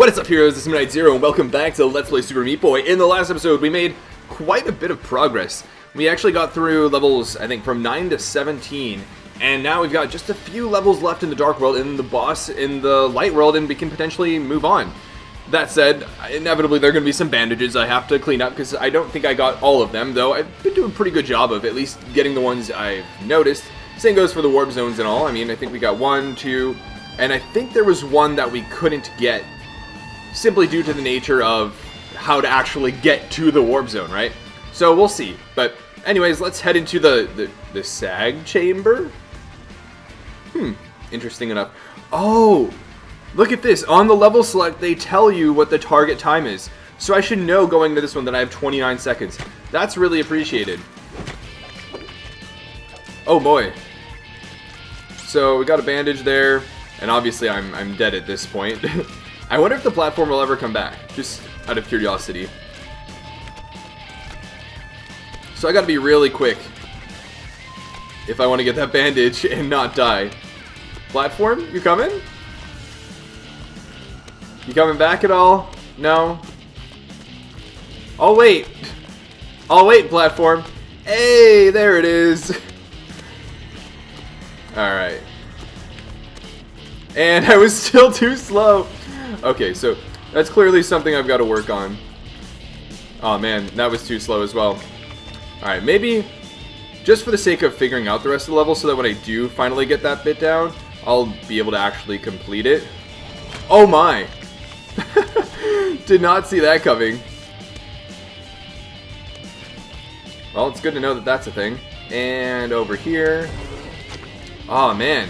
What is up, heroes? This is Midnight Zero, and welcome back to Let's Play Super Meat Boy. In the last episode, we made quite a bit of progress. We actually got through levels, I think, from 9 to 17, and now we've got just a few levels left in the Dark World, and the boss in the Light World, and we can potentially move on. That said, inevitably there are going to be some bandages I have to clean up, because I don't think I got all of them, though I've been doing a pretty good job of at least getting the ones I've noticed. Same goes for the warp zones and all. I mean, I think we got 1, 2, and I think there was one that we couldn't get simply due to the nature of how to actually get to the warp zone, right? So we'll see. But anyways, let's head into the SAG chamber. Interesting enough. Oh, look at this. On the level select, they tell you what the target time is. So I should know going to this one that I have 29 seconds. That's really appreciated. Oh boy. So we got a bandage there, and obviously I'm dead at this point. I wonder if the platform will ever come back, just out of curiosity. So I gotta be really quick if I want to get that bandage and not die. Platform, you coming? You coming back at all? No? I'll wait. I'll wait, platform. Hey, there it is. Alright. And I was still too slow. Okay, so that's clearly something I've got to work on. Oh man, that was too slow as well. Alright, maybe just for the sake of figuring out the rest of the level so that when I do finally get that bit down, I'll be able to actually complete it. Oh my! Did not see that coming. Well, it's good to know that that's a thing. And over here. Oh man.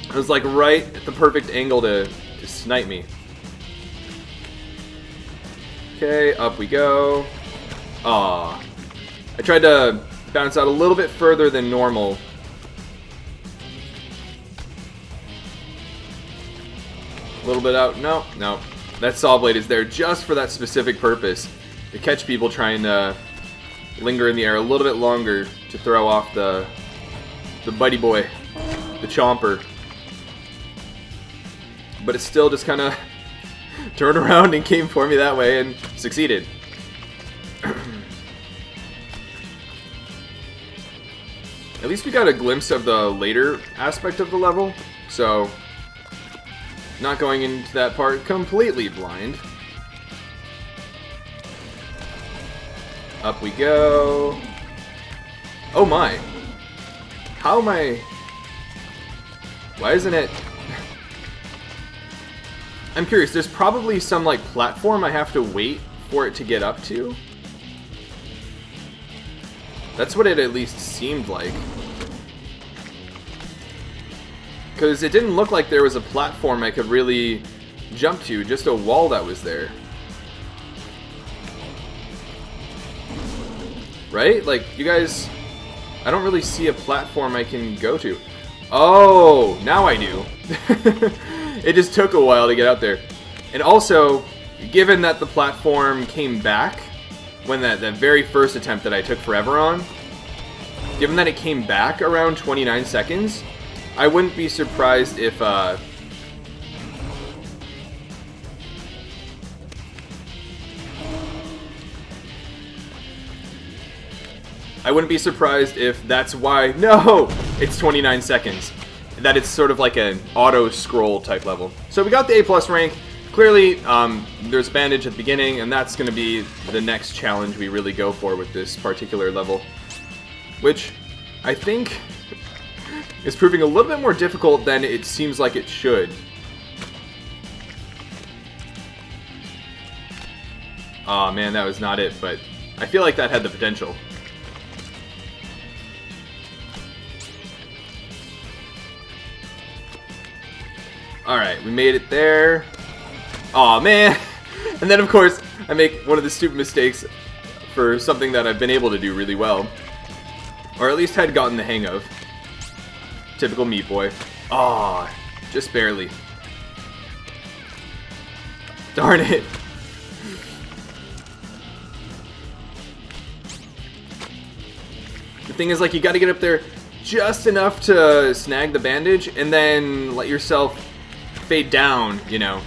It was like right at the perfect angle to snipe me. Okay, up we go. Aw. I tried to bounce out a little bit further than normal. A little bit out. No, no. That saw blade is there just for that specific purpose. To catch people trying to linger in the air a little bit longer to throw off the buddy boy, the chomper. But it still just kind of turned around and came for me that way and succeeded. At least we got a glimpse of the later aspect of the level, so not going into that part completely blind. Up we go. Oh my. How am I... Why isn't it... I'm curious, there's probably some like platform I have to wait for it to get up to. That's what it at least seemed like. Because it didn't look like there was a platform I could really jump to, just a wall that was there. Right? Like, you guys... I don't really see a platform I can go to. Oh, now I do. It just took a while to get out there. And also, given that the platform came back, when that very first attempt that I took forever on, given that it came back around 29 seconds, I wouldn't be surprised if, I wouldn't be surprised if that's why... No! It's 29 seconds. That it's sort of like an auto-scroll type level. So we got the A+ rank. Clearly, there's bandage at the beginning, and that's going to be the next challenge we really go for with this particular level. Which, I think, is proving a little bit more difficult than it seems like it should. Aw, man, that was not it, but I feel like that had the potential. Alright, we made it there. Aw, man! And then, of course, I make one of the stupid mistakes for something that I've been able to do really well. Or at least had gotten the hang of. Typical Meat Boy. Aw, just barely. Darn it! The thing is, like, you gotta get up there just enough to snag the bandage, and then let yourself fade down, you know.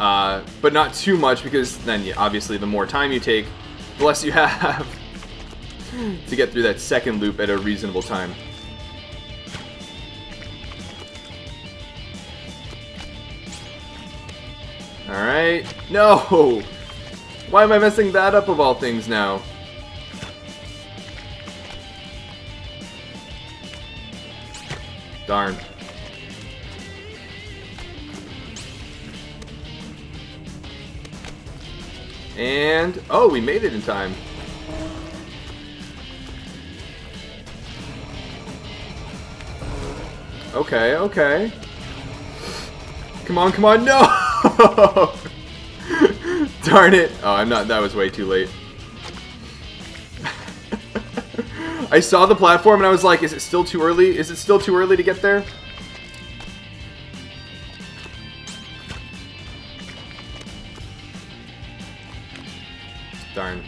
but not too much, because then obviously the more time you take, the less you have to get through that second loop at a reasonable time. Alright. No! Why am I messing that up of all things now? Darn. And, oh, we made it in time. Okay, okay. Come on, come on, no! Darn it. Oh, I'm not, that was way too late. I saw the platform and I was like, is it still too early? Is it still too early to get there? Darn.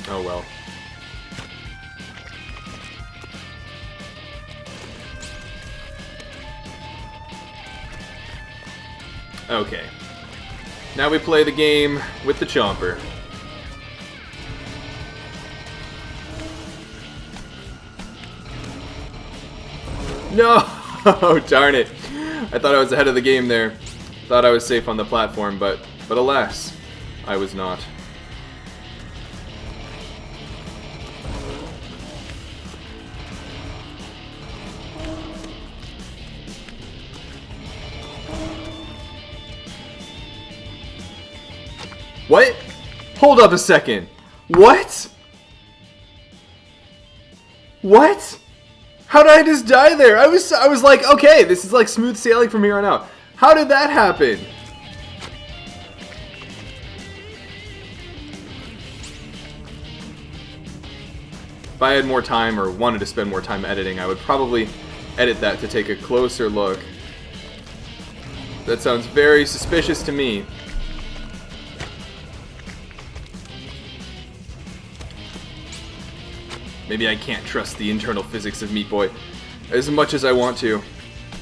Oh well. Okay. Now we play the game with the Chomper. No! Darn it. I thought I was ahead of the game there. Thought I was safe on the platform, but alas, I was not. What? Hold up a second. What? What? How did I just die there? I was like, okay, this is like smooth sailing from here on out. How did that happen? If I had more time or wanted to spend more time editing, I would probably edit that to take a closer look. That sounds very suspicious to me. Maybe I can't trust the internal physics of Meat Boy as much as I want to.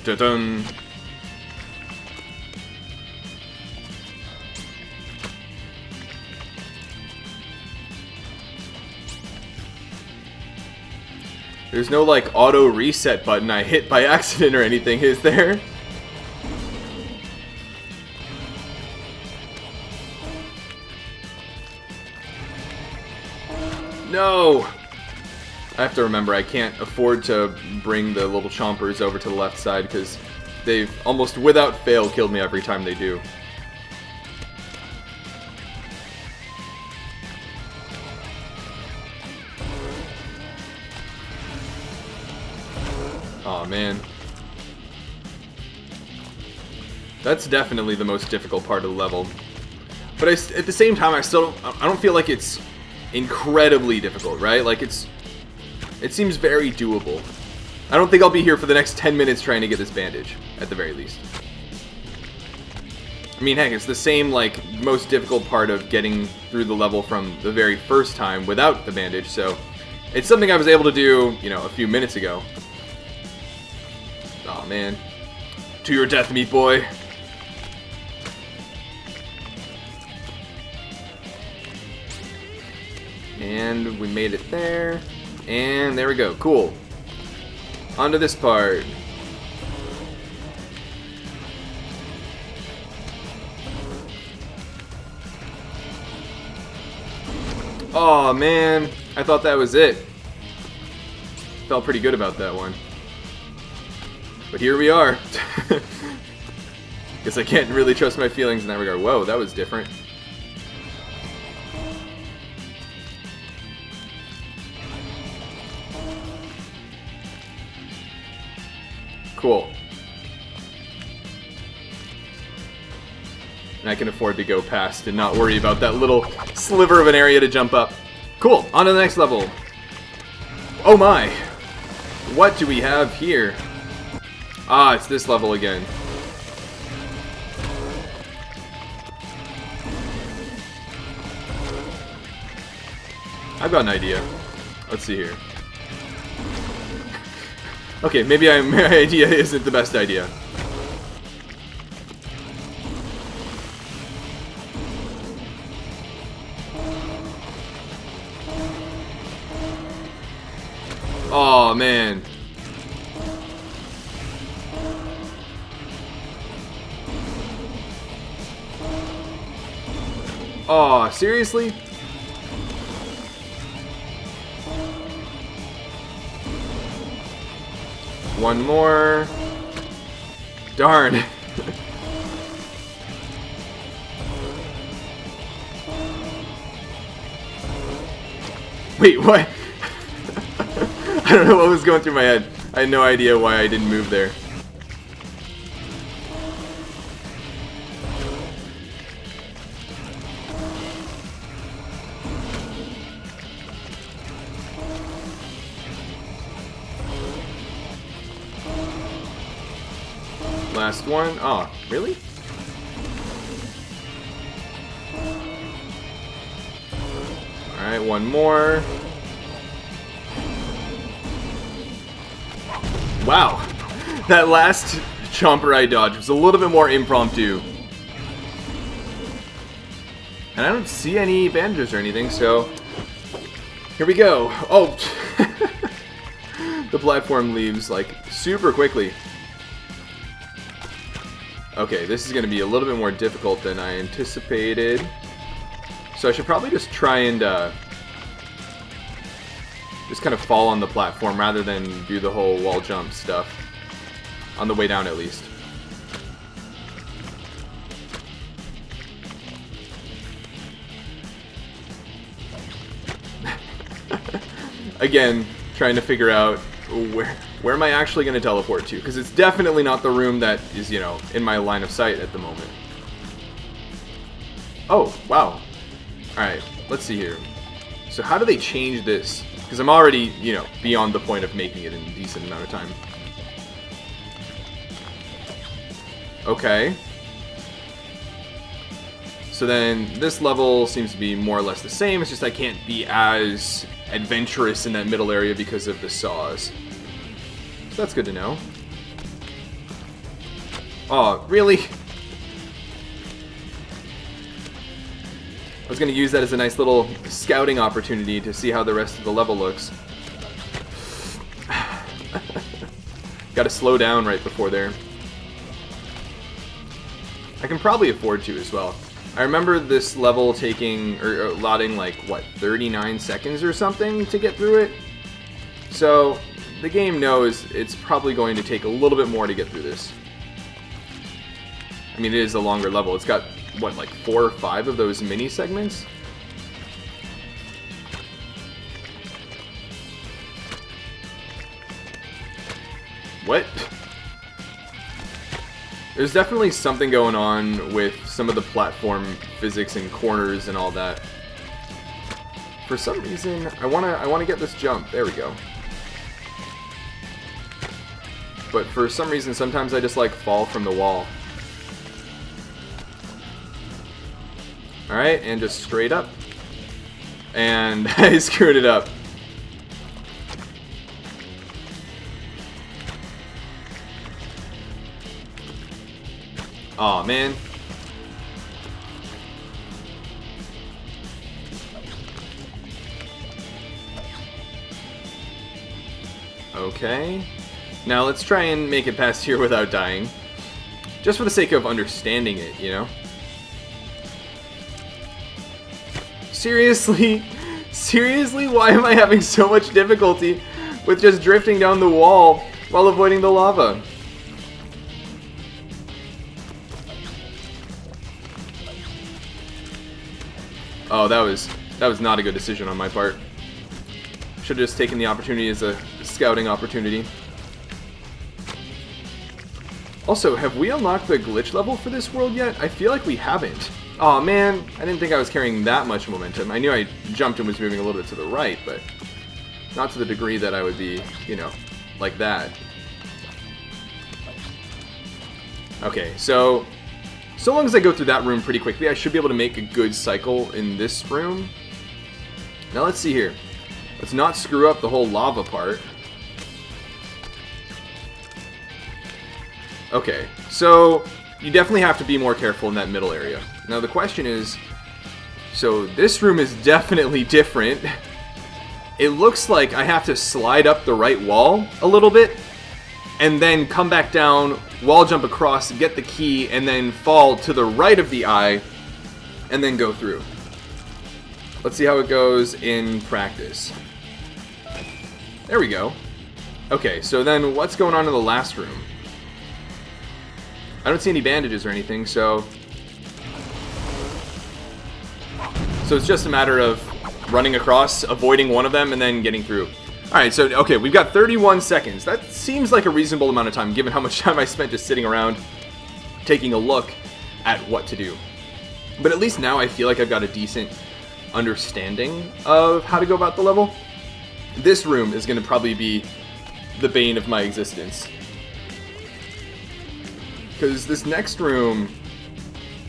Dun-dun. There's no like auto reset button I hit by accident or anything, is there? No! I have to remember I can't afford to bring the little chompers over to the left side because they've almost without fail killed me every time they do. Aw, man. That's definitely the most difficult part of the level. But at the same time, I don't feel like it's incredibly difficult, right? Like it seems very doable. I don't think I'll be here for the next 10 minutes trying to get this bandage, at the very least. I mean, heck, it's the same, like, most difficult part of getting through the level from the very first time without the bandage, so it's something I was able to do, you know, a few minutes ago. Aw, man. To your death, Meat Boy. And we made it there. And there we go. Cool. On to this part. Oh man, I thought that was it. Felt pretty good about that one. But here we are. Guess I can't really trust my feelings in that regard. Whoa, that was different. Cool. And I can afford to go past and not worry about that little sliver of an area to jump up. Cool, on to the next level. Oh my! What do we have here? Ah, it's this level again. I've got an idea. Let's see here. Okay, maybe my idea isn't the best idea. Oh man. Oh, seriously? One more. Darn. Wait, what? I don't know what was going through my head. I had no idea why I didn't move there. Last one. Oh, really? Alright, one more. Wow. That last chomper I dodged was a little bit more impromptu. And I don't see any bandages or anything, so here we go. Oh, the platform leaves like super quickly. Okay, this is going to be a little bit more difficult than I anticipated. So I should probably just try and just kind of fall on the platform rather than do the whole wall jump stuff. On the way down, at least. Again, trying to figure out where am I actually going to teleport to? Because it's definitely not the room that is, you know, in my line of sight at the moment. Oh, wow. Alright, let's see here. So how do they change this? Because I'm already, you know, beyond the point of making it in a decent amount of time. Okay. So then this level seems to be more or less the same. It's just I can't be as adventurous in that middle area because of the saws. So that's good to know. Oh, really? I was going to use that as a nice little scouting opportunity to see how the rest of the level looks. Gotta slow down right before there. I can probably afford to as well. I remember this level taking, or allotting like, what, 39 seconds or something to get through it? So, the game knows it's probably going to take a little bit more to get through this. I mean, it is a longer level. It's got, what, like 4 or 5 of those mini segments? What? There's definitely something going on with some of the platform physics and corners and all that. For some reason, I wanna get this jump. There we go. But for some reason, sometimes I just like fall from the wall. Alright, and just straight up. And I screwed it up. Aw, man. Okay. Now let's try and make it past here without dying. Just for the sake of understanding it, you know? Seriously? Seriously? Why am I having so much difficulty with just drifting down the wall while avoiding the lava? Oh, that was not a good decision on my part. Should have just taken the opportunity as a scouting opportunity. Also, have we unlocked the glitch level for this world yet? I feel like we haven't. Aw, man, I didn't think I was carrying that much momentum. I knew I jumped and was moving a little bit to the right, but not to the degree that I would be, you know, like that. Okay, so long as I go through that room pretty quickly, I should be able to make a good cycle in this room. Now let's see here. Let's not screw up the whole lava part. Okay, so you definitely have to be more careful in that middle area. Now the question is, so this room is definitely different. It looks like I have to slide up the right wall a little bit, and then come back down, wall jump across, get the key, and then fall to the right of the eye, and then go through. Let's see how it goes in practice. There we go. Okay, so then what's going on in the last room? I don't see any bandages or anything, so it's just a matter of running across, avoiding one of them, and then getting through. Alright, so, okay, we've got 31 seconds. That seems like a reasonable amount of time, given how much time I spent just sitting around taking a look at what to do. But at least now I feel like I've got a decent understanding of how to go about the level. This room is going to probably be the bane of my existence. Because this next room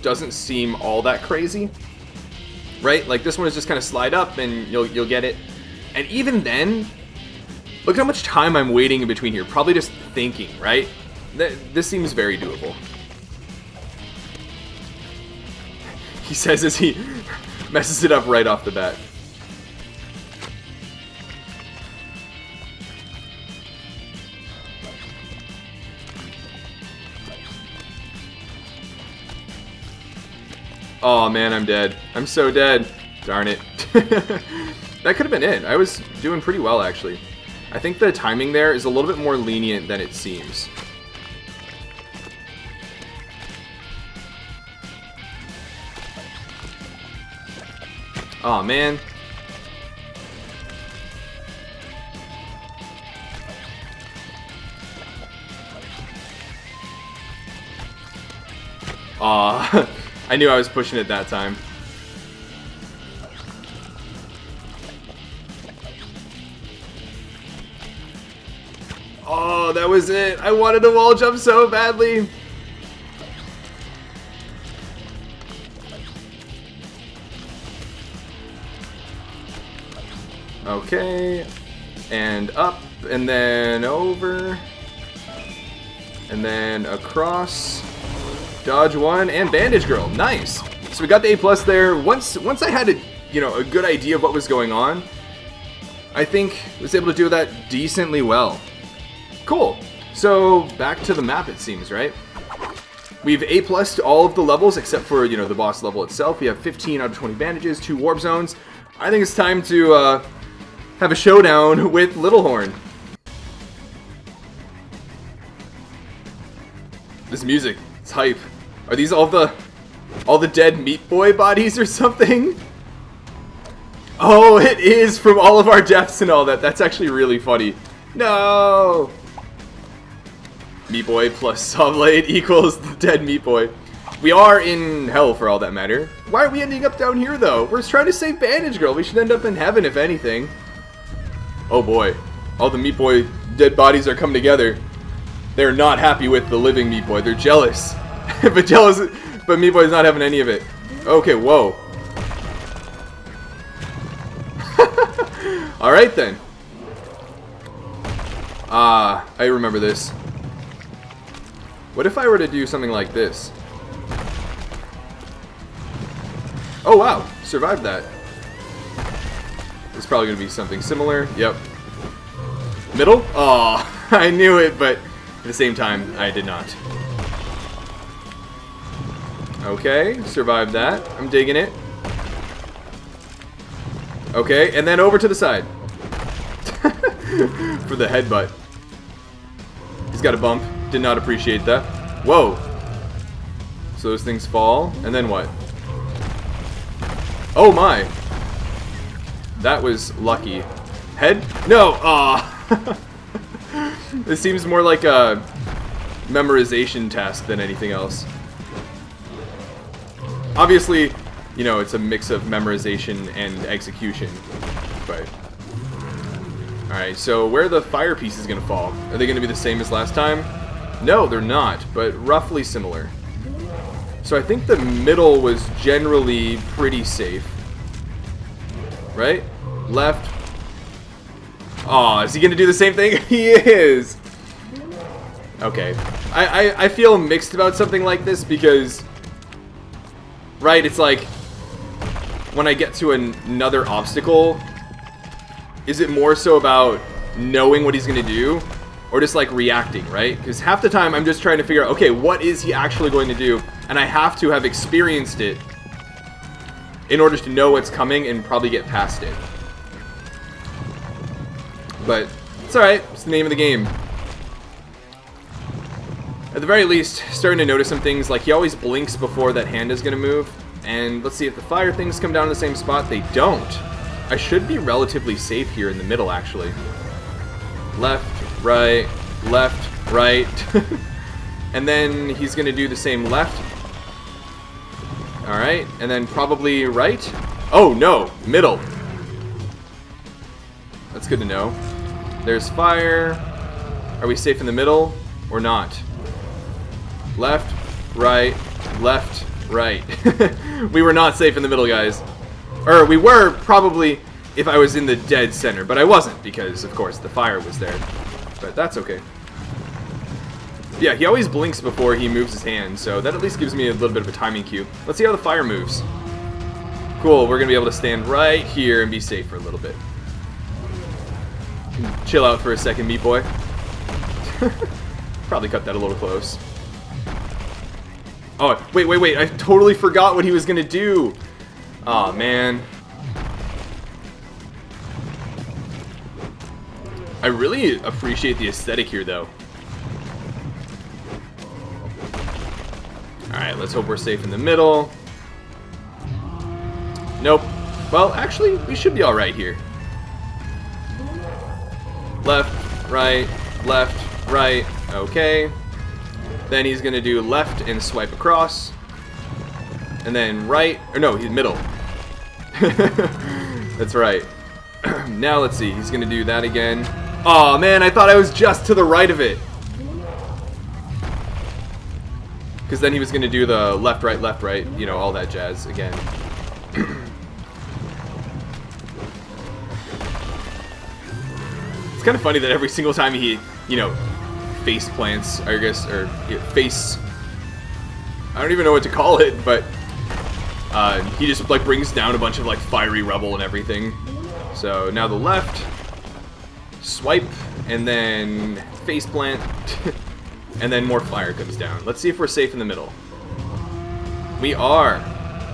doesn't seem all that crazy. Right? Like, this one is just kind of slide up and you'll get it. And even then, look how much time I'm waiting in between here. Probably just thinking, right? This seems very doable. He says as he messes it up right off the bat. Oh man, I'm dead. I'm so dead. Darn it. That could have been it. I was doing pretty well, actually. I think the timing there is a little bit more lenient than it seems. Oh man. Aw. I knew I was pushing it that time. Oh, that was it. I wanted to wall jump so badly. Okay. And up, and then over. And then across. Dodge one, and Bandage Girl. Nice. So we got the A+ there. Once I had a good idea of what was going on, I think I was able to do that decently well. Cool. So back to the map, it seems, right? We've A+'d all of the levels except for, the boss level itself. We have 15 out of 20 bandages, 2 warp zones. I think it's time to have a showdown with Littlehorn. This music, it's hype. Are these all the dead Meat Boy bodies or something? Oh, it is from all of our deaths and all that. That's actually really funny. No! Meat Boy plus Sawblade equals the dead Meat Boy. We are in hell for all that matter. Why are we ending up down here though? We're trying to save Bandage Girl. We should end up in heaven if anything. Oh boy. All the Meat Boy dead bodies are coming together. They're not happy with the living Meat Boy. They're jealous. But Meat Boy's not having any of it. Okay, whoa. Alright then. I remember this. What if I were to do something like this? Oh wow, survived that. It's probably going to be something similar. Yep. Middle? Oh, I knew it, but at the same time, I did not. Okay, survived that. I'm digging it. Okay, and then over to the side. For the headbutt. He's got a bump. Did not appreciate that. Whoa. So those things fall, and then what? Oh my. That was lucky. Head? No! Aw. This seems more like a memorization task than anything else. Obviously, it's a mix of memorization and execution, but... Alright, so where are the fire pieces going to fall? Are they going to be the same as last time? No, they're not, but roughly similar. So I think the middle was generally pretty safe. Right? left. Aw, is he gonna do the same thing? He is! Okay. I feel mixed about something like this because... Right, it's like... When I get to another obstacle... Is it more so about knowing what he's gonna do? Or just like reacting, right? Because half the time I'm just trying to figure out, okay, what is he actually going to do? And I have to have experienced it in order to know what's coming and probably get past it. But it's alright, it's the name of the game. At the very least, starting to notice some things, like he always blinks before that hand is going to move. And let's see if the fire things come down to the same spot. They don't. I should be relatively safe here in the middle, actually. Left, right, left, right. And then he's going to do the same left. Alright, and then probably right. Oh, no, middle. That's good to know. There's fire. Are we safe in the middle or not? Left, right, left, right. We were not safe in the middle, guys. Or we were probably if I was in the dead center, but I wasn't because, of course, the fire was there. But that's okay. Yeah, he always blinks before he moves his hand, so that at least gives me a little bit of a timing cue. Let's see how the fire moves. Cool, we're going to be able to stand right here and be safe for a little bit. Chill out for a second, Meat Boy. Probably cut that a little close. Oh, wait. I totally forgot what he was going to do. Aw, man. I really appreciate the aesthetic here, though. Alright, let's hope we're safe in the middle. Nope. Well, actually, we should be alright here. Left, right, okay. Then he's gonna do left and swipe across. And then right, or no, he's middle. That's right. Now let's see, he's gonna do that again. Aw, man, I thought I was just to the right of it. Because then he was gonna do the left, right, you know, all that jazz again. It's kind of funny that every single time he, you know, face plants, I guess, or face... I don't even know what to call it, but he just, like, brings down a bunch of, like, fiery rubble and everything. So, now the left, swipe, and then face plant, and then more fire comes down. Let's see if we're safe in the middle. We are.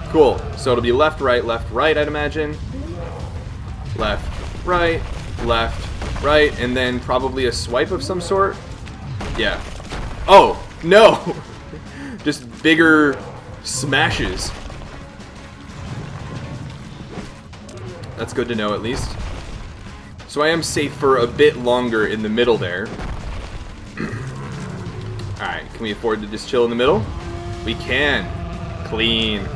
Cool. So it'll be left, right, I'd imagine. Left, right, and then probably a swipe of some sort. Yeah. Oh, no! Just bigger smashes. That's good to know, at least. So I am safe for a bit longer in the middle there. Alright, can we afford to just chill in the middle? We can. Clean.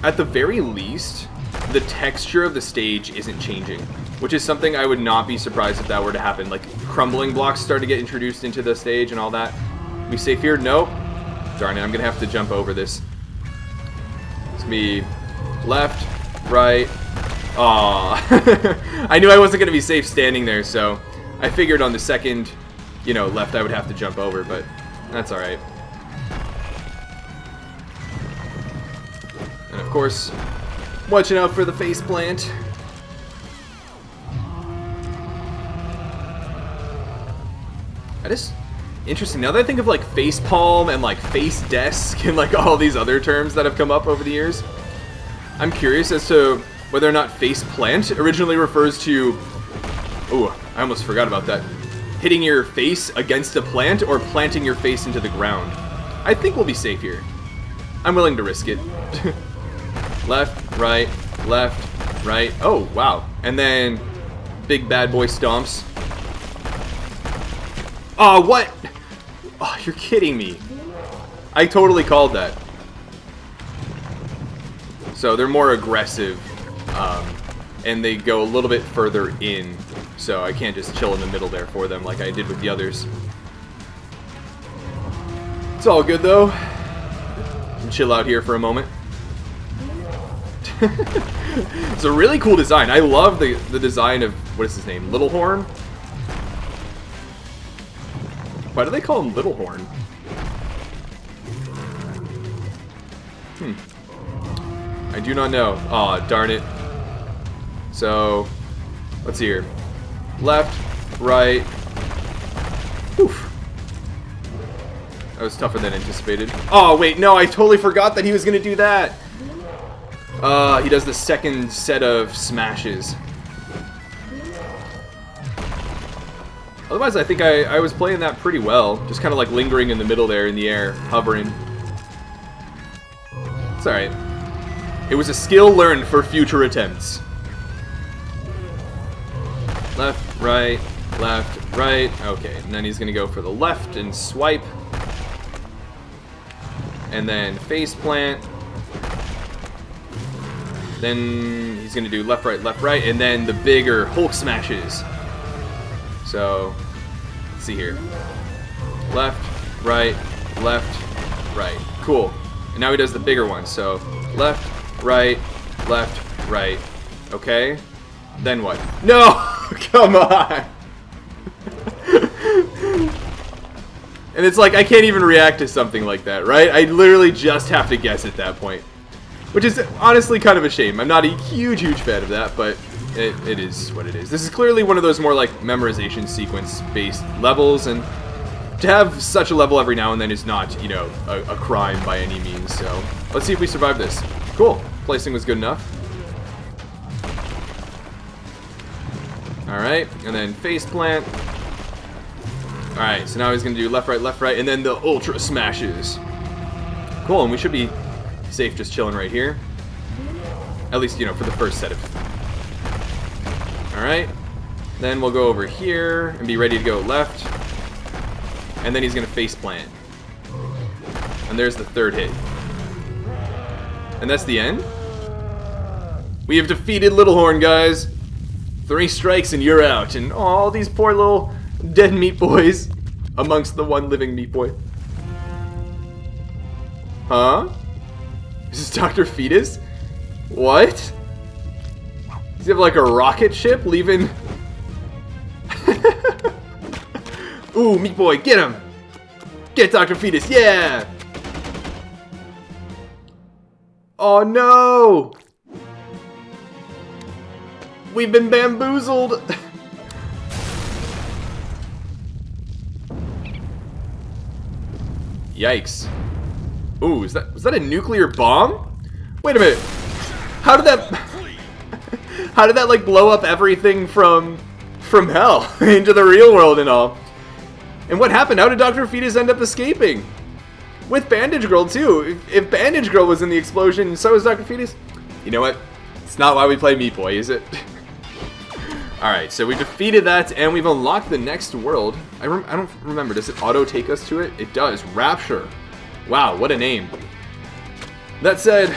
At the very least, the texture of the stage isn't changing, which is something I would not be surprised if that were to happen. Like, crumbling blocks start to get introduced into the stage and all that. We safe here? Nope. Darn it, I'm gonna have to jump over this. It's gonna be left, right. Aww. I knew I wasn't gonna be safe standing there, so I figured on the second, you know, left I would have to jump over, but that's alright. And of course, watching out for the face plant. Interesting. Now that I think of like face palm and like face desk and like all these other terms that have come up over the years, I'm curious as to whether or not face plant originally refers to... Ooh, I almost forgot about that. Hitting your face against a plant or planting your face into the ground. I think we'll be safe here. I'm willing to risk it. Left, right. Oh, wow. And then big bad boy stomps. Oh, what? Oh, you're kidding me. I totally called that. So they're more aggressive, and they go a little bit further in, so I can't just chill in the middle there for them like I did with the others. It's all good, though. chill out here for a moment. It's a really cool design. I love the design of, what is his name? Littlehorn? Why do they call him Littlehorn? I do not know. Aw, darn it. So, let's see here. Left, right. Oof. That was tougher than anticipated. Oh, wait, no, I totally forgot that he was going to do that. He does the second set of smashes. Otherwise, I think I was playing that pretty well. Just kind of like lingering in the middle there in the air, hovering. It's alright. It was a skill learned for future attempts. Left, right, left, right. Okay, and then he's going to go for the left and swipe. And then face plant. Then he's going to do left, right, and then the bigger Hulk smashes. So, let's see here. Left, right. Cool. And now he does the bigger one. So, left, right. Okay. Then what? No! Come on! And it's like, I can't even react to something like that, right? I literally just have to guess at that point. Which is honestly kind of a shame. I'm not a huge fan of that, but it is what it is. This is clearly one of those more like memorization sequence-based levels, and to have such a level every now and then is not, you know, a crime by any means. So let's see if we survive this. Cool. Placing was good enough. Alright, and then face plant. Alright, so now he's going to do left, right, and then the ultra smashes. Cool, and we should be safe just chilling right here. At least, you know, for the first set of... Alright. Then we'll go over here and be ready to go left. And then he's going to face plant. And there's the third hit. And that's the end? We have defeated Littlehorn, guys. 3 strikes and you're out. And all these poor little dead Meat Boys amongst the one living Meat Boy. Huh? Is this Dr. Fetus? What? Does he have like a rocket ship leaving? Ooh, Meat Boy, get him! Get Dr. Fetus, yeah! Oh no! We've been bamboozled! Yikes. Ooh, was that a nuclear bomb? Wait a minute. How did that like blow up everything from hell into the real world and all? And what happened? How did Dr. Fetus end up escaping? With Bandage Girl too. If Bandage Girl was in the explosion, so was Dr. Fetus. You know what? It's not why we play Meat Boy, is it? Alright, so we defeated that, and we've unlocked the next world. I don't remember. Does it auto take us to it? It does. Rapture. Wow, what a name. That said,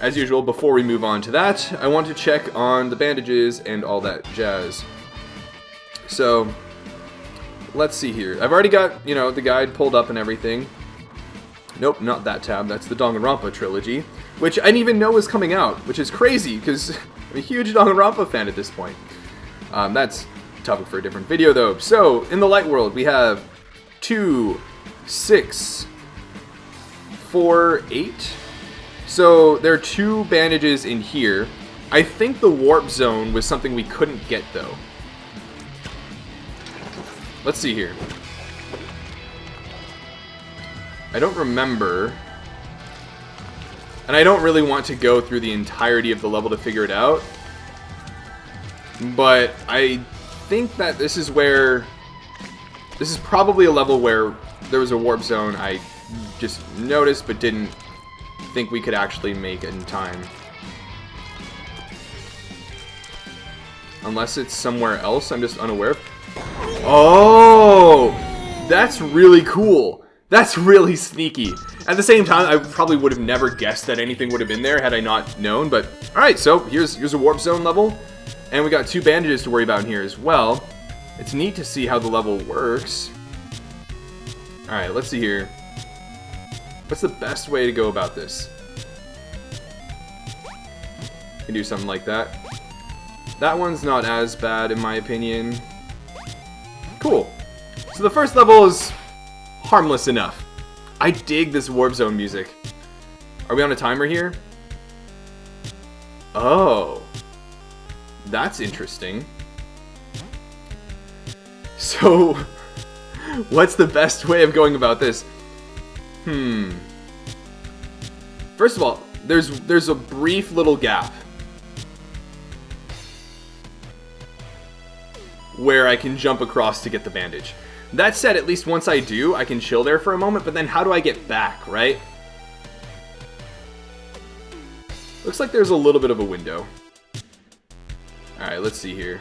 as usual, before we move on to that, I want to check on the bandages and all that jazz. So, let's see here. I've already got, you know, the guide pulled up and everything. Nope, not that tab. That's the Danganronpa trilogy, which I didn't even know was coming out, which is crazy, because I'm a huge Danganronpa fan at this point. That's a topic for a different video, though. So, in the light world, we have 2, 6, 4, 8. So, there are 2 bandages in here. I think the warp zone was something we couldn't get, though. Let's see here. I don't remember. And I don't really want to go through the entirety of the level to figure it out. But I think that this is where... This is probably a level where there was a warp zone I just noticed but didn't think we could actually make in time. Unless it's somewhere else I'm just unaware of. Oh! That's really cool. That's really sneaky. At the same time, I probably would have never guessed that anything would have been there had I not known, but... Alright, so here's a warp zone level. And we got 2 bandages to worry about in here as well. It's neat to see how the level works. Alright, let's see here. What's the best way to go about this? You can do something like that. That one's not as bad in my opinion. Cool. So the first level is harmless enough. I dig this Warp Zone music. Are we on a timer here? Oh. That's interesting. So, what's the best way of going about this? First of all, there's a brief little gap where I can jump across to get the bandage. That said, at least once I do, I can chill there for a moment, but then how do I get back, right? Looks like there's a little bit of a window. Alright, let's see here.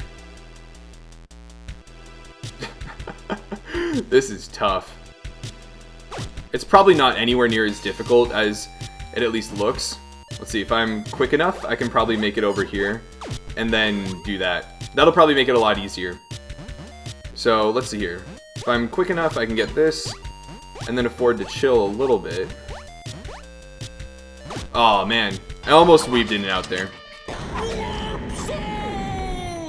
This is tough. It's probably not anywhere near as difficult as it at least looks. Let's see, if I'm quick enough, I can probably make it over here and then do that. That'll probably make it a lot easier. So, let's see here. If I'm quick enough, I can get this and then afford to chill a little bit. Oh man, I almost weaved in and out there.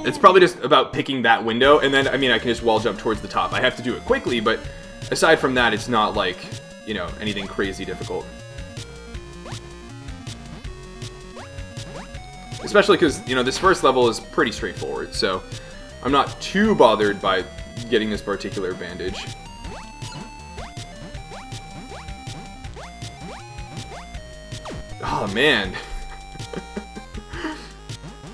It's probably just about picking that window, and then, I mean, I can just wall jump towards the top. I have to do it quickly, but aside from that, it's not like, you know, anything crazy difficult. Especially because, you know, this first level is pretty straightforward, so I'm not too bothered by getting this particular bandage. Oh, man.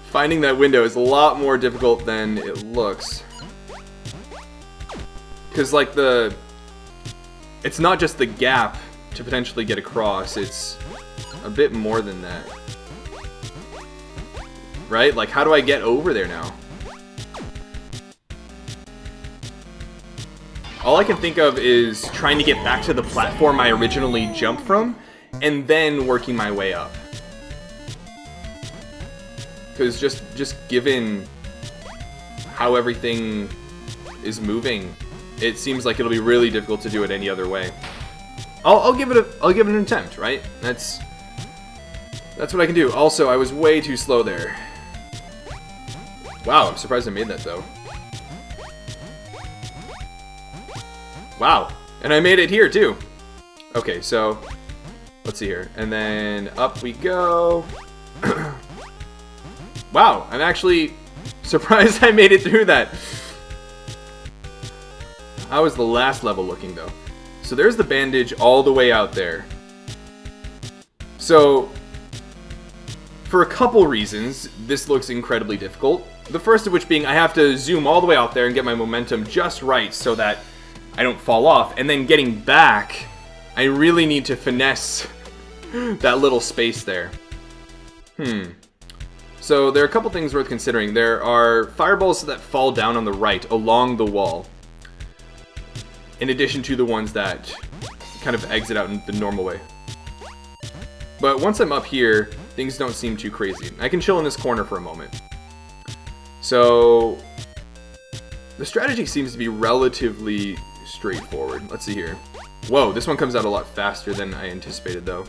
Finding that window is a lot more difficult than it looks. Because, like, it's not just the gap to potentially get across, it's a bit more than that. Right? Like, how do I get over there now? All I can think of is trying to get back to the platform I originally jumped from, and then working my way up. Because just given how everything is moving, it seems like it'll be really difficult to do it any other way. I'll give it an attempt, right? That's what I can do. Also, I was way too slow there. Wow, I'm surprised I made that though. Wow, and I made it here too. Okay, so let's see here, and then up we go. Wow, I'm actually surprised I made it through that. How was the last level looking, though? So there's the bandage all the way out there. So, for a couple reasons, this looks incredibly difficult. The first of which being I have to zoom all the way out there and get my momentum just right so that I don't fall off. And then getting back, I really need to finesse that little space there. So there are a couple things worth considering. There are fireballs that fall down on the right along the wall, in addition to the ones that kind of exit out in the normal way. But once I'm up here, things don't seem too crazy. I can chill in this corner for a moment. So the strategy seems to be relatively straightforward. Let's see here. Whoa, this one comes out a lot faster than I anticipated though.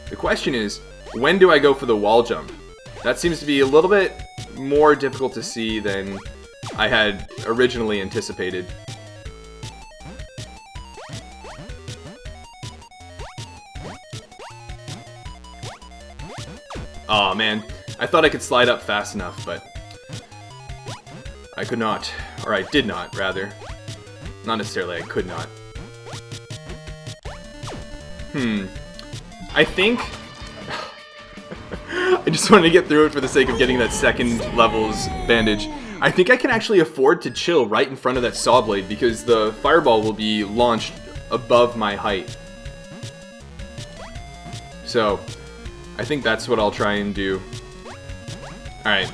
The question is, when do I go for the wall jump? That seems to be a little bit more difficult to see than I had originally anticipated. Aw, man. I thought I could slide up fast enough, but I could not. Or I did not, rather. Not necessarily I could not. I think... I just wanted to get through it for the sake of getting that second level's bandage. I think I can actually afford to chill right in front of that saw blade because the fireball will be launched above my height. So, I think that's what I'll try and do. Alright.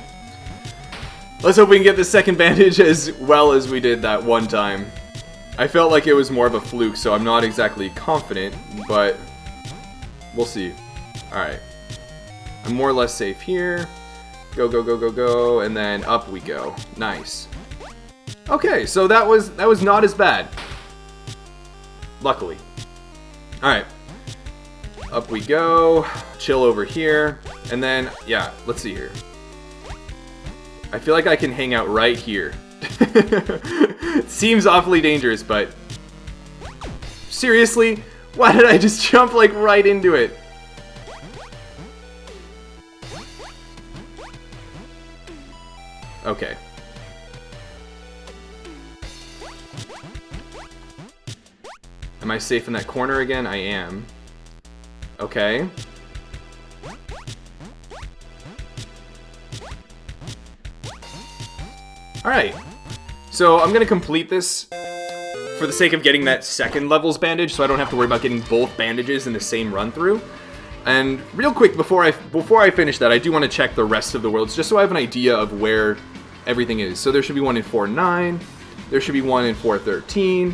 Let's hope we can get the second bandage as well as we did that one time. I felt like it was more of a fluke, so I'm not exactly confident, but we'll see. Alright. I'm more or less safe here. Go, go, go, go, go, and then up we go. Nice. Okay, so that was not as bad. luckily. Alright. Up we go. Chill over here. And then, yeah, let's see here. I feel like I can hang out right here. Seems awfully dangerous, but... seriously? Why did I just jump, like, right into it? Okay. Am I safe in that corner again? I am. Okay. Alright. So I'm gonna complete this for the sake of getting that second levels bandage, so I don't have to worry about getting both bandages in the same run through. And real quick, before I finish that, I do want to check the rest of the worlds, just so I have an idea of where everything is. So there should be one in 4.9, there should be one in 4.13,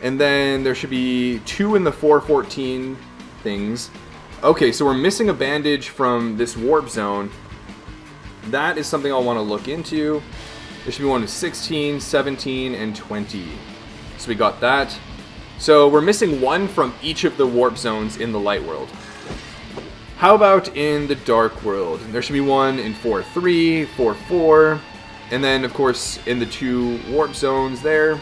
and then there should be 2 in the 4.14 things. Okay, so we're missing a bandage from this warp zone. That is something I'll want to look into. There should be one in 16, 17, and 20. So we got that. So we're missing one from each of the warp zones in the light world. How about in the dark world? There should be one in 4.3, 4.4, and then of course in the 2 warp zones there.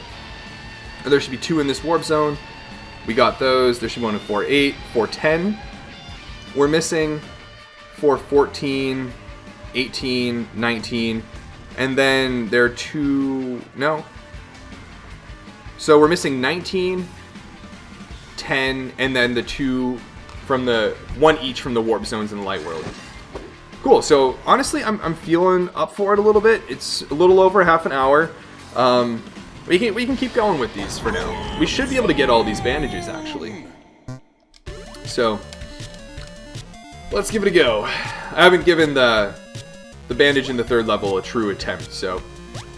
There should be 2 in this warp zone. We got those. There should be one in 4.8, 4.10. We're missing 4.14, 18, 19, and then there are 2, no. So we're missing 19, 10, and then the 2 from the, 1 each from the warp zones in the light world. Cool, so honestly, I'm feeling up for it a little bit. It's a little over half an hour. We can keep going with these for now. We should be able to get all these bandages, actually. So, let's give it a go. I haven't given the bandage in the 3rd level a true attempt, so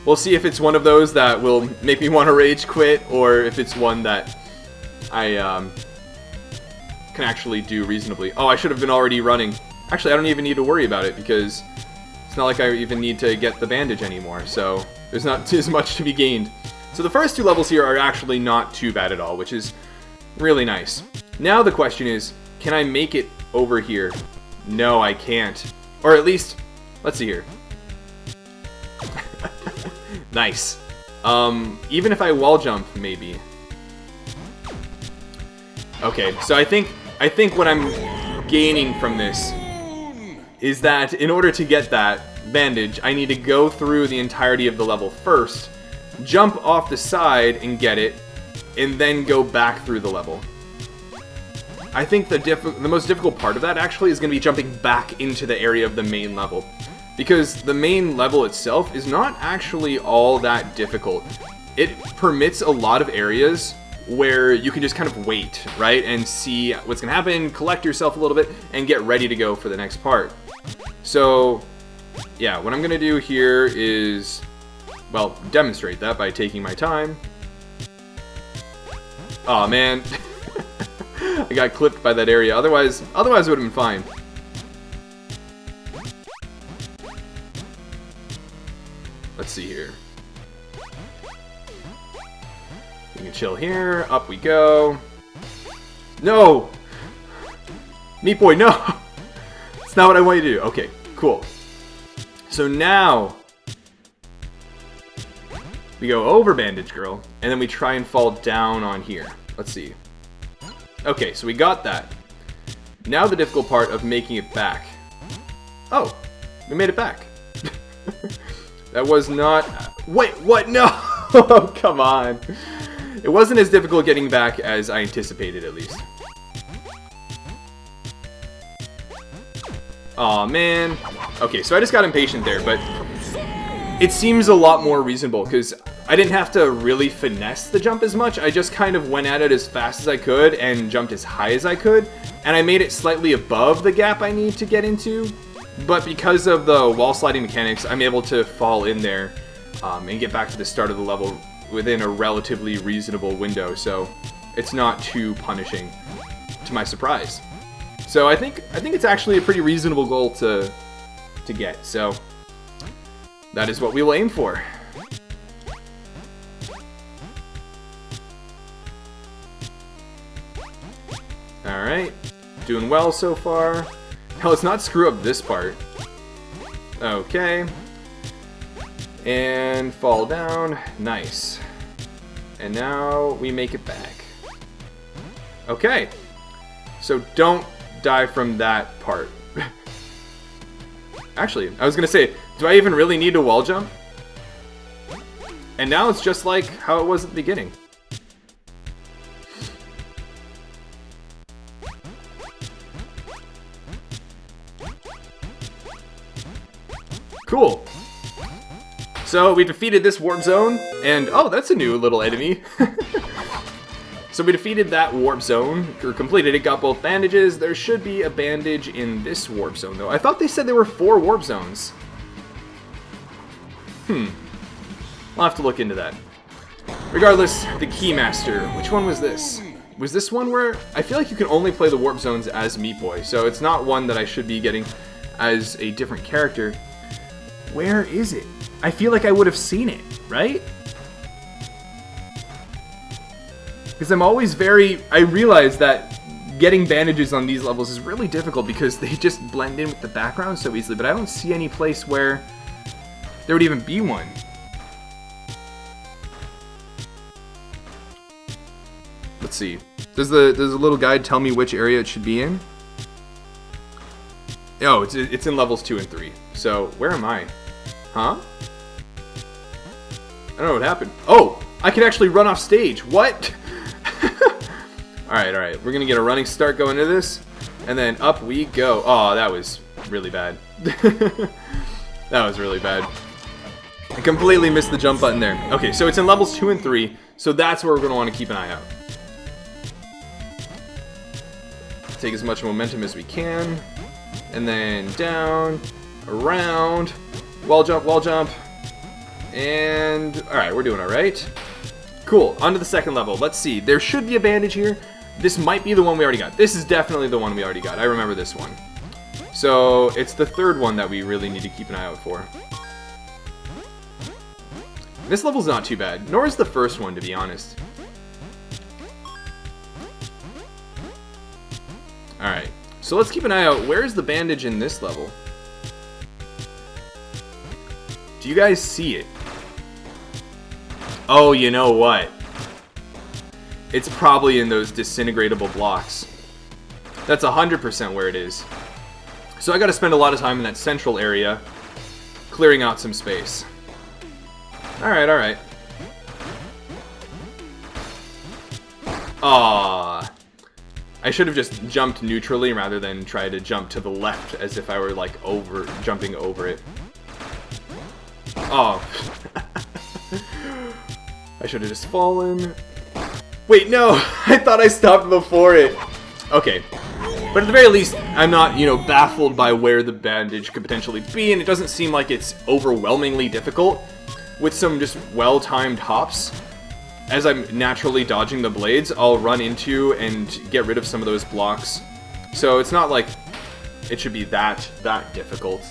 we'll see if it's one of those that will make me want to rage quit, or if it's one that I can actually do reasonably. Oh, I should have been already running. Actually, I don't even need to worry about it, because it's not like I even need to get the bandage anymore, so there's not as much to be gained. So the first 2 levels here are actually not too bad at all, which is really nice. Now the question is, can I make it over here? No, I can't. Or at least, let's see here. Nice. Even if I wall jump, maybe. Okay, so I think what I'm gaining from this is that in order to get that bandage, I need to go through the entirety of the level first, jump off the side and get it, and then go back through the level. I think the most difficult part of that actually is going to be jumping back into the area of the main level, because the main level itself is not actually all that difficult. It permits a lot of areas where you can just kind of wait, right, and see what's going to happen, collect yourself a little bit, and get ready to go for the next part. So, yeah, what I'm going to do here is, well, demonstrate that by taking my time. Aw, man. I got clipped by that area. Otherwise it would have been fine. Let's see here. We can chill here. Up we go. No! Meat Boy, no! That's not what I want you to do. Okay, cool. So now we go over Bandage Girl, and then we try and fall down on here. Let's see. Okay, so we got that. Now the difficult part of making it back. Oh, we made it back. That was not... Wait, what? No! Oh, come on. It wasn't as difficult getting back as I anticipated, at least. Aw, man. Okay, so I just got impatient there, but it seems a lot more reasonable, because I didn't have to really finesse the jump as much. I just kind of went at it as fast as I could and jumped as high as I could, and I made it slightly above the gap I need to get into. But because of the wall sliding mechanics, I'm able to fall in there and get back to the start of the level within a relatively reasonable window, so it's not too punishing, to my surprise. So I think it's actually a pretty reasonable goal to get, so that is what we will aim for. Alright. Doing well so far. Now let's not screw up this part. Okay. And fall down. Nice. And now we make it back. Okay. So don't die from that part. Actually, I was gonna say, do I even really need to wall jump? And now it's just like how it was at the beginning. Cool. So we defeated this warp zone, and oh, that's a new little enemy. So we defeated that warp zone, or completed it, got both bandages. There should be a bandage in this warp zone, though. I thought they said there were 4 warp zones. I'll have to look into that. Regardless, the Keymaster. Which one was this? Was this one where... I feel like you can only play the warp zones as Meat Boy, so it's not one that I should be getting as a different character. Where is it? I feel like I would have seen it, right? Because I'm always I realize that getting bandages on these levels is really difficult because they just blend in with the background so easily, but I don't see any place where there would even be one. Let's see. Does the little guide tell me which area it should be in? Oh, it's in levels 2 and 3. So, where am I? Huh? I don't know what happened. Oh! I can actually run off stage. What? Alright. We're gonna get a running start going into this. And then up we go. Oh, that was really bad. That was really bad. I completely missed the jump button there. Okay, so it's in levels 2 and 3. So that's where we're gonna want to keep an eye out. Take as much momentum as we can. And then down, around, wall jump, and alright, we're doing alright. Cool, on to the second level. Let's see, there should be a bandage here. This might be the one we already got. This is definitely the one we already got. I remember this one. So, it's the third one that we really need to keep an eye out for. This level's not too bad, nor is the first one, to be honest. Alright. So let's keep an eye out. Where's the bandage in this level? Do you guys see it? Oh, you know what? It's probably in those disintegratable blocks. That's 100% where it is. So I gotta spend a lot of time in that central area, clearing out some space. Alright. Aww. I should have just jumped neutrally rather than try to jump to the left as if I were like jumping over it. Oh. I should have just fallen. Wait, no! I thought I stopped before it. Okay. But at the very least, I'm not, baffled by where the bandage could potentially be, and it doesn't seem like it's overwhelmingly difficult. With some just well-timed hops, as I'm naturally dodging the blades, I'll run into and get rid of some of those blocks. So it's not like it should be that difficult.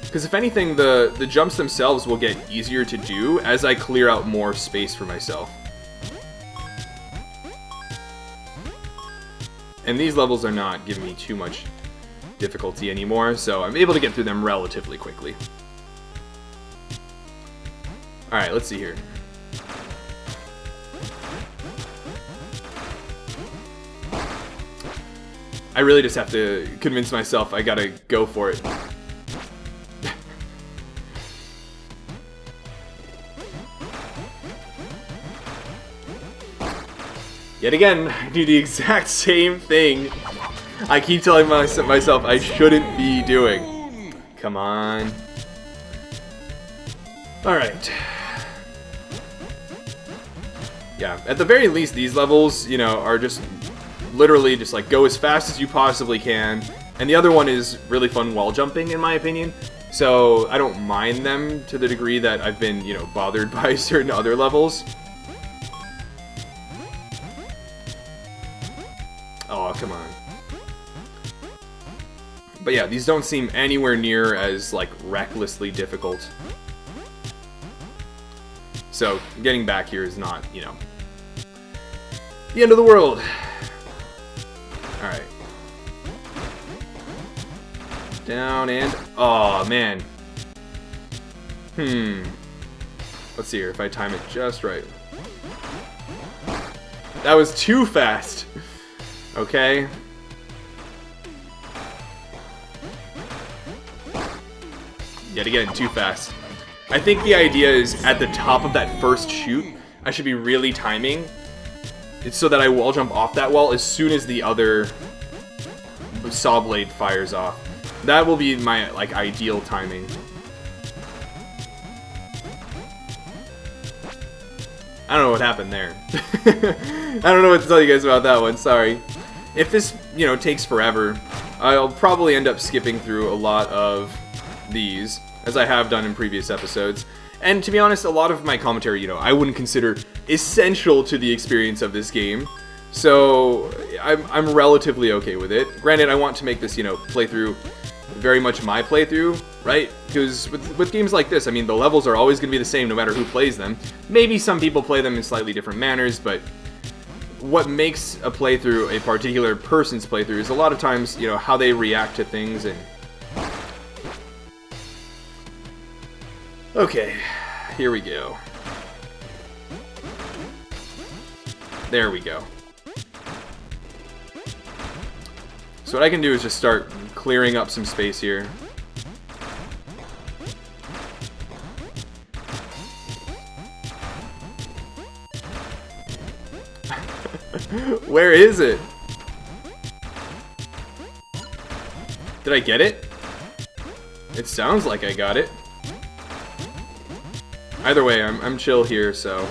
Because if anything, the jumps themselves will get easier to do as I clear out more space for myself. And these levels are not giving me too much difficulty anymore, so I'm able to get through them relatively quickly. Alright, let's see here. I really just have to convince myself I gotta go for it. Yet again, I do the exact same thing I keep telling myself I shouldn't be doing. Come on. Alright. Yeah, at the very least, these levels, are just literally just like go as fast as you possibly can. And the other one is really fun wall jumping, in my opinion. So I don't mind them to the degree that I've been, bothered by certain other levels. Oh, come on. But yeah, these don't seem anywhere near as, recklessly difficult. So, getting back here is not, the end of the world. Down and... Oh, man. Let's see here if I time it just right. That was too fast. Okay. Yet again, too fast. I think the idea is at the top of that first shoot, I should be really timing. It's so that I wall jump off that wall as soon as the other saw blade fires off. That will be my, like, ideal timing. I don't know what happened there. I don't know what to tell you guys about that one, sorry. If this, you know, takes forever, I'll probably end up skipping through a lot of these, as I have done in previous episodes. And to be honest, a lot of my commentary, you know, I wouldn't consider essential to the experience of this game. So, I'm relatively okay with it. Granted, I want to make this, you know, playthrough very much my playthrough, right? Because with games like this, I mean, the levels are always going to be the same no matter who plays them. Maybe some people play them in slightly different manners, but what makes a playthrough a particular person's playthrough is a lot of times, you know, how they react to things. And okay, here we go. There we go. So what I can do is just start clearing up some space here. Where is it? Did I get it? It sounds like I got it. Either way, I'm chill here, so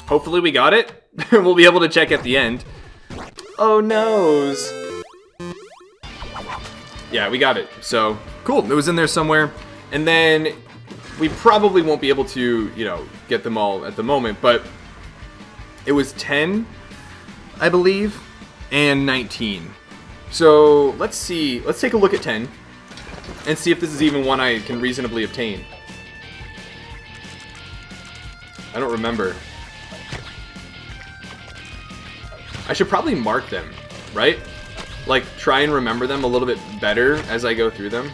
hopefully we got it. We'll be able to check at the end. Oh noes. Yeah, we got it. So, cool. It was in there somewhere. And then we probably won't be able to, you know, get them all at the moment, but it was 10, I believe, and 19. So, let's see. Let's take a look at 10 and see if this is even one I can reasonably obtain. I don't remember. I should probably mark them, right? Like, try and remember them a little bit better as I go through them.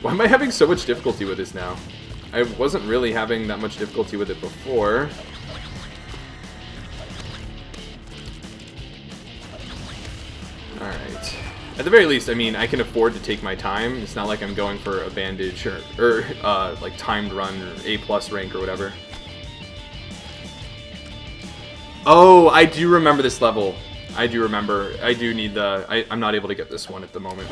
Why am I having so much difficulty with this now? I wasn't really having that much difficulty with it before. Alright. At the very least, I mean, I can afford to take my time. It's not like I'm going for a bandage or like timed run or A+ rank or whatever. Oh, I do remember this level. I do remember. I do need the... I'm not able to get this one at the moment.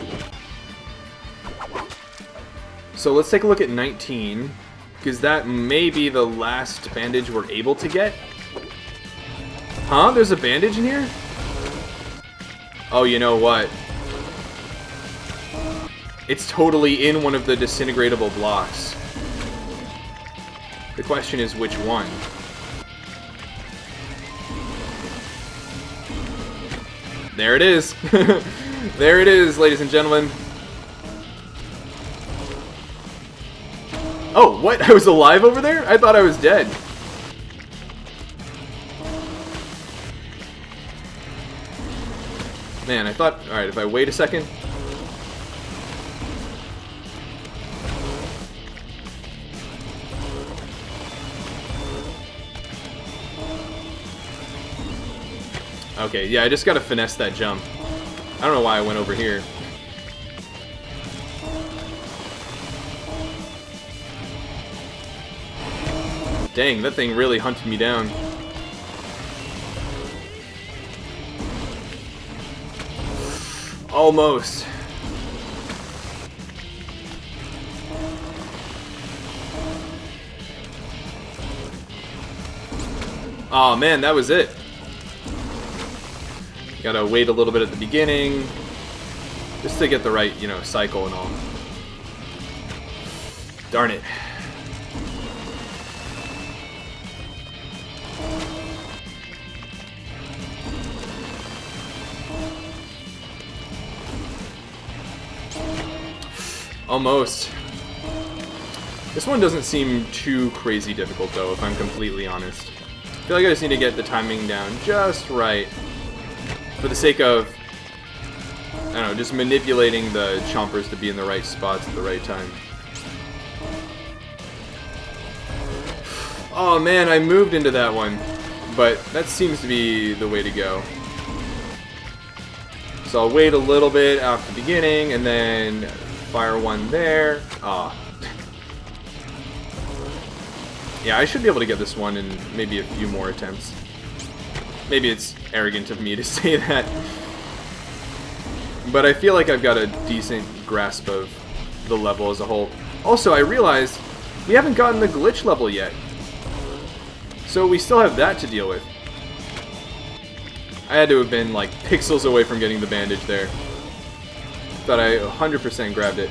So let's take a look at 19, because that may be the last bandage we're able to get. Huh? There's a bandage in here? Oh, you know what? It's totally in one of the disintegratable blocks. The question is which one? There it is. There it is, ladies and gentlemen. Oh, what? I was alive over there? I thought I was dead. Man, I thought... Alright, if I wait a second... Okay, yeah, I just gotta finesse that jump. I don't know why I went over here. Dang, that thing really hunted me down. Almost. Aw, man, that was it. Gotta wait a little bit at the beginning, just to get the right, you know, cycle and all. Darn it. Almost. This one doesn't seem too crazy difficult, though, if I'm completely honest. I feel like I just need to get the timing down just right. For the sake of, I don't know, just manipulating the chompers to be in the right spots at the right time. Oh man, I moved into that one. But that seems to be the way to go. So I'll wait a little bit after the beginning, and then fire one there. Ah. Yeah, I should be able to get this one in maybe a few more attempts. Maybe it's arrogant of me to say that. But I feel like I've got a decent grasp of the level as a whole. Also, I realized we haven't gotten the glitch level yet. So we still have that to deal with. I had to have been like pixels away from getting the bandage there. Thought I 100% grabbed it.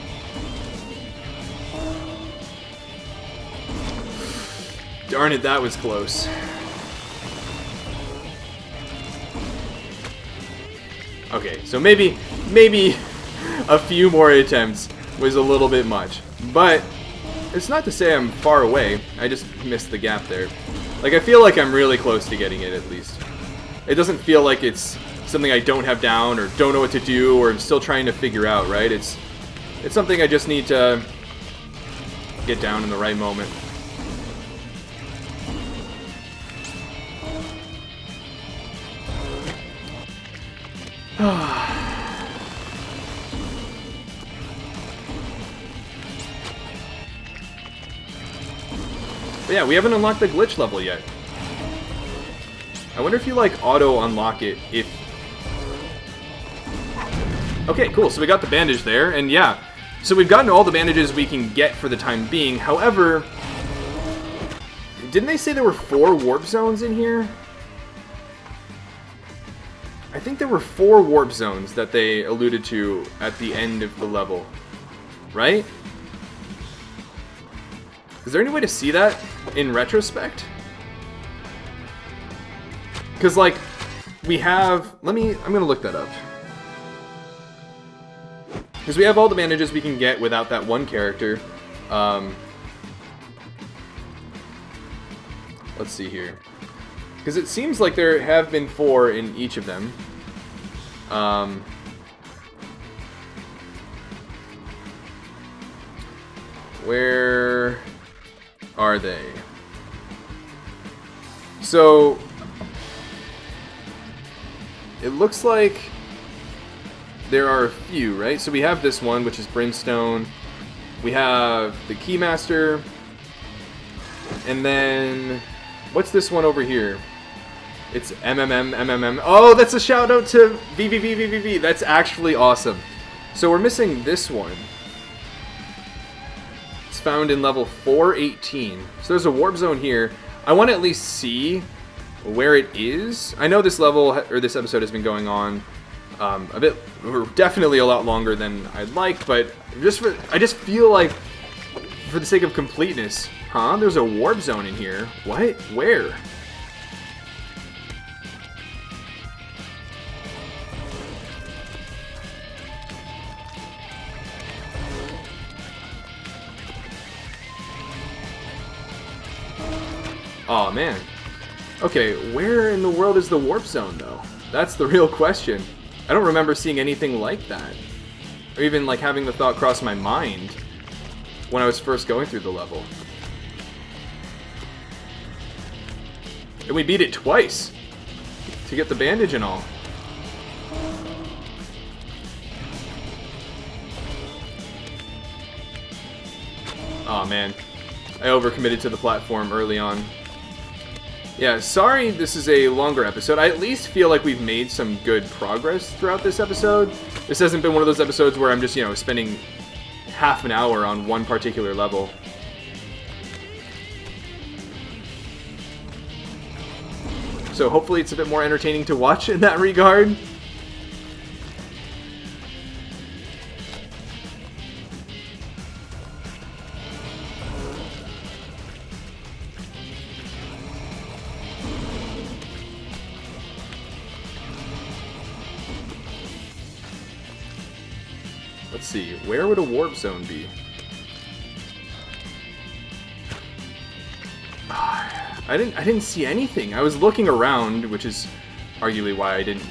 Darn it, that was close. Okay, so maybe a few more attempts was a little bit much. But it's not to say I'm far away. I just missed the gap there. Like, I feel like I'm really close to getting it, at least. It doesn't feel like it's something I don't have down, or don't know what to do, or I'm still trying to figure out, right? It's something I just need to get down in the right moment. But yeah, we haven't unlocked the glitch level yet. I wonder if you, like, auto-unlock it if... Okay, cool, so we got the bandage there, and yeah. So we've gotten all the bandages we can get for the time being. However, didn't they say there were 4 warp zones in here? I think there were 4 warp zones that they alluded to at the end of the level. Right? Is there any way to see that in retrospect? Because, like, we have... I'm gonna look that up. Because we have all the bandages we can get without that one character. Let's see here. Because it seems like there have been 4 in each of them. Where are they? So it looks like there are a few, right? So we have this one, which is Brimstone. We have the Keymaster. And then what's this one over here? It's MMM. Oh, that's a shout out to VVVVVV. That's actually awesome. So we're missing this one. It's found in level 418. So there's a warp zone here. I want to at least see where it is. I know this level, or this episode has been going on a bit, or definitely a lot longer than I'd like, but I just feel like, for the sake of completeness, there's a warp zone in here. What? Where? Oh man. Okay, where in the world is the warp zone though? That's the real question. I don't remember seeing anything like that. Or even like having the thought cross my mind when I was first going through the level. And we beat it twice to get the bandage and all. Oh man, I overcommitted to the platform early on. Yeah, sorry this is a longer episode. I at least feel like we've made some good progress throughout this episode. This hasn't been one of those episodes where I'm just, spending half an hour on one particular level. So hopefully it's a bit more entertaining to watch in that regard. Let's see, where would a warp zone be? I didn't see anything. I was looking around, which is arguably why I didn't,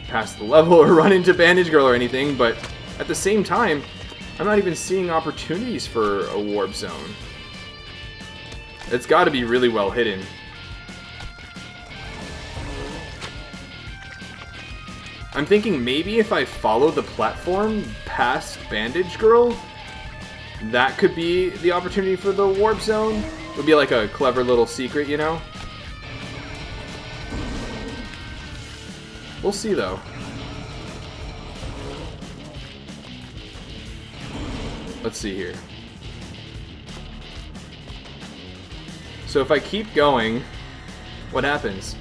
pass the level or run into Bandage Girl or anything, but at the same time, I'm not even seeing opportunities for a warp zone. It's got to be really well hidden. I'm thinking maybe if I follow the platform past Bandage Girl, that could be the opportunity for the warp zone. It would be like a clever little secret, We'll see, though. Let's see here. So if I keep going, what happens?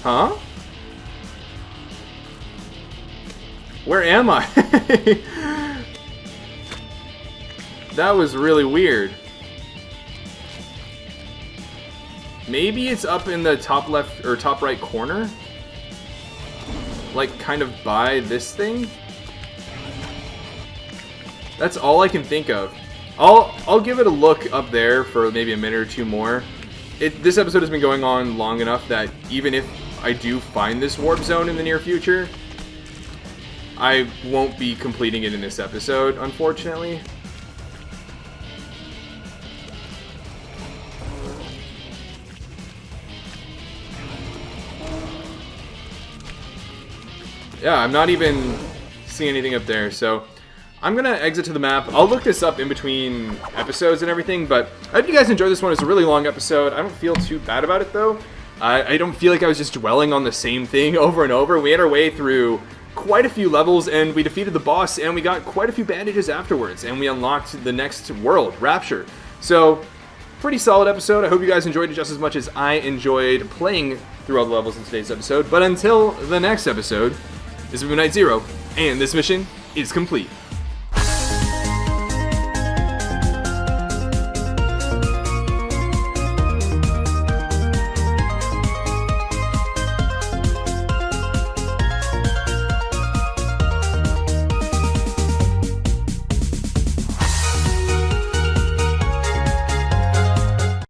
Huh? Where am I? That was really weird. Maybe it's up in the top left or top right corner? Like kind of by this thing? That's all I can think of. I'll give it a look up there for maybe a minute or two more. This episode has been going on long enough that even if I do find this warp zone in the near future, I won't be completing it in this episode, unfortunately. Yeah, I'm not even seeing anything up there, so I'm gonna exit to the map. I'll look this up in between episodes and everything, but I hope you guys enjoyed this one. It's a really long episode. I don't feel too bad about it, though. I don't feel like I was just dwelling on the same thing over and over. We had our way through quite a few levels, and we defeated the boss, and we got quite a few bandages afterwards, and we unlocked the next world, Rapture. So, pretty solid episode. I hope you guys enjoyed it just as much as I enjoyed playing through all the levels in today's episode. But until the next episode, this has been Night Zero, and this mission is complete.